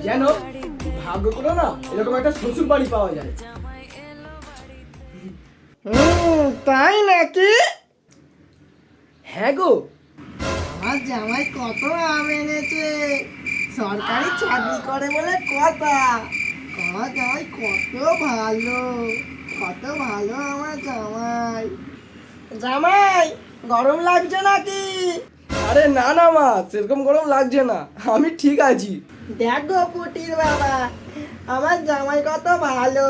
যেন ভাগ্য করে না এরকম একটা শ্বশুর বাড়ি পাওয়া যায়। তাই নাকি? হ্যাঁ গো, আমার জামাই কত আম এনেছে, সরকারি চাকরি করে বলে কথা। আমার জামাই কত ভালো, কত ভালো আমার জামাই। জামাই গরম লাগছে নাকি? আরে না না মা, সেরকম গরম লাগছে না, আমি ঠিক আছি। দেখো পুটির বাবা, আমার জামাই কত ভালো,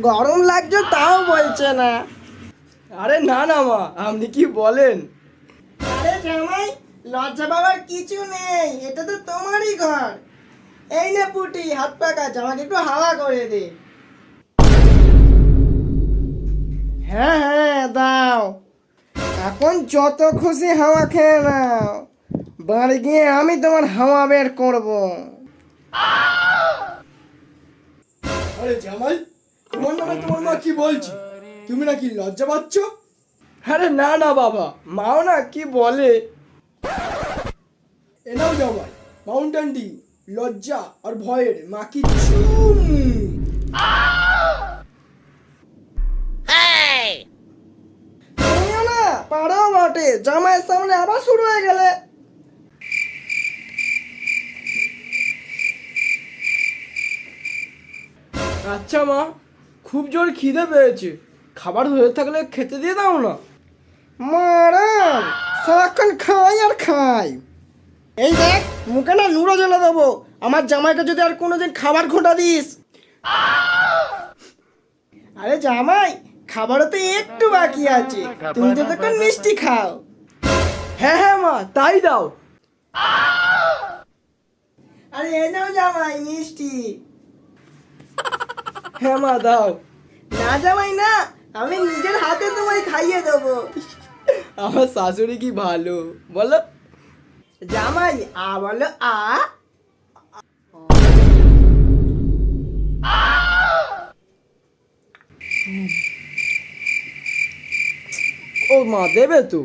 গরম লাগছে তাও বলছে না। আরে না না মা, আপনি কি বলেন? আরে জামাই, লজ্জা পাওয়ার কিছু নেই, এটা তো তোমারই ঘর। এই নে পুটি, হাত পা কাচ, আমাকে একটু হাওয়া করে দে। হ্যাঁ হ্যাঁ দাও, এখন যত খুশি হাওয়া খেয়ে নাও, বাড়ি গিয়ে আমি তোমার হাওয়া বের করবো। আরে জামাই, তোমার নামে তোমার মা কি বলছে? তুমি নাকি লজ্জা পাচ্ছ? আরে না না বাবা, মাও না কি বলে। এ নাও জামাই, মাউন্টেন ডিউ, লজ্জা আর ভয়ের মা কি চুম। তুমিও না পারো বটে, জামাইয়ের সামনে আবার শুরু হয়ে গেলে। আচ্ছা মা, খুব জোর খিদে পেয়েছে, খাবার হয়ে থাকলে খেতে দিয়ে দাও না। মারান, সারাক্ষণ খাই আর খাই। এই দেখ, মুখে না নুড়ো জ্বলে দেবো, আমার জামাইকে যদি আর কোনোদিন খাবার খোঁটা দিস। আরে জামাই, খাবারও তো একটু বাকি আছে, তুমি তো তখন মিষ্টি খাও। হ্যাঁ হ্যাঁ মা, তাই দাও। আরে এ নাও জামাই মিষ্টি। হ্যাঁ মা দাও। না জামাই না, আমি নিজের হাতে তোমায় খাইয়ে দেবো। আমার শাশুড়ি কি ভালো বলো। জামাই আ বলো আ। ও মা দেবে তো।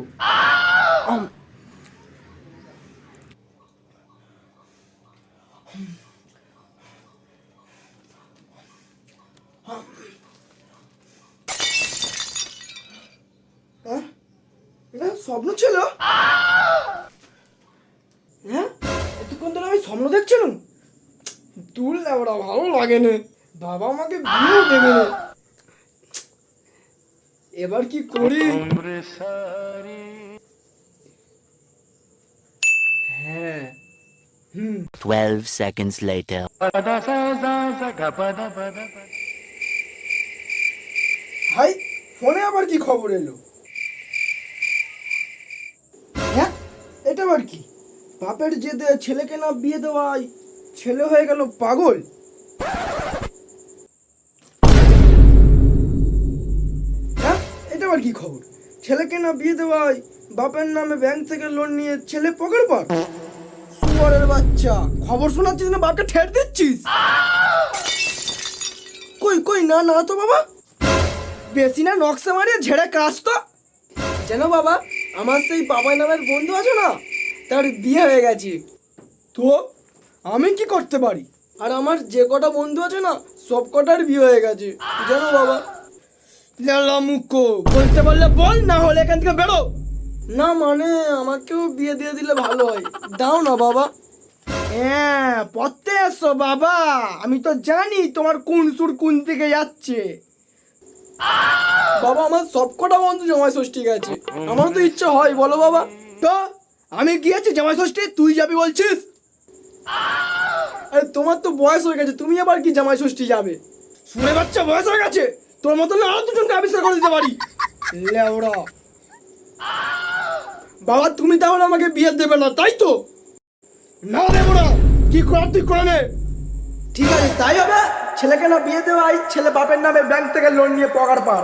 এটা স্বপ্ন ছিল? হ্যাঁ, এতক্ষণ ধরে আমি স্বপ্ন দেখছিলাম। দূর লেবড়া, ভালো লাগে না, বাবা আমাকে বিয়েও দেবে না। এবার কি করি? হ্যাঁ, 12 seconds later. ভাই ফোনে আবার কি খবর এলো? হ্যাঁ, এটা আবার কি? বাপের জেদে ছেলেকে না বিয়ে দেওয়ায় ছেলে হয়ে গেল পাগল। হ্যাঁ, এটা আবার কি খবর? ছেলেকে না বিয়ে দেওয়ায় বাপের নামে ব্যাংক থেকে লোন নিয়ে ছেলে পকেট পার। সুয়ারের বাচ্চা, খবর শোনাচ্ছিস না বাপকে ঠেট দিচ্ছিস? কই কই, না না তো বাবা, বেশি না নকশা মারিয়ে ঝেড়ে কাজ তো। যেন বাবা, আমার সেই বাবাই নামের বন্ধু আছে না, তার বিয়ে হয়ে গেছে। তো আমি কি করতে পারি? আর আমার যে কটা বন্ধু আছে না, সব কটার বিয়ে হয়ে গেছে জানো বাবা। লেলা মুখো, বলতে পারলে বল, না হলে এখান থেকে বেরো। না মানে আমাকেও বিয়ে দিয়ে দিলে ভালো হয়, দাও না বাবা। হ্যাঁ, পড়তে এসো বাবা, আমি তো জানি তোমার কোন সুর কোন দিকে যাচ্ছে। বাবা আমার সবকটা বন্ধু জামাই ষষ্ঠী গেছে, আমার তো ইচ্ছা হয়, বলো বাবা। তো আমি গিয়েছি জামাই ষষ্ঠী, তুই যাবি বলছিস? আরে তোমার তো বয়স হয়ে গেছে, তুমি আবার কি জামাই ষষ্ঠী যাবে? শুনে বাচ্চা, বয়স হয়ে গেছে, তোর মতন আরো দুজনকে আবিষ্কার করে দিতে পারি। লেওড়া বাবা, তুমি তাহলে আমাকে বিয়ে দেবে না তাই তো? না দেবো না, কি করার তুই করে নে। ঠিক আছে তাই হবে, ছেলেকে না বিয়ে দেওয়াই ছেলে বাপের নামে ব্যাংক থেকে লোন নিয়ে পকার পার।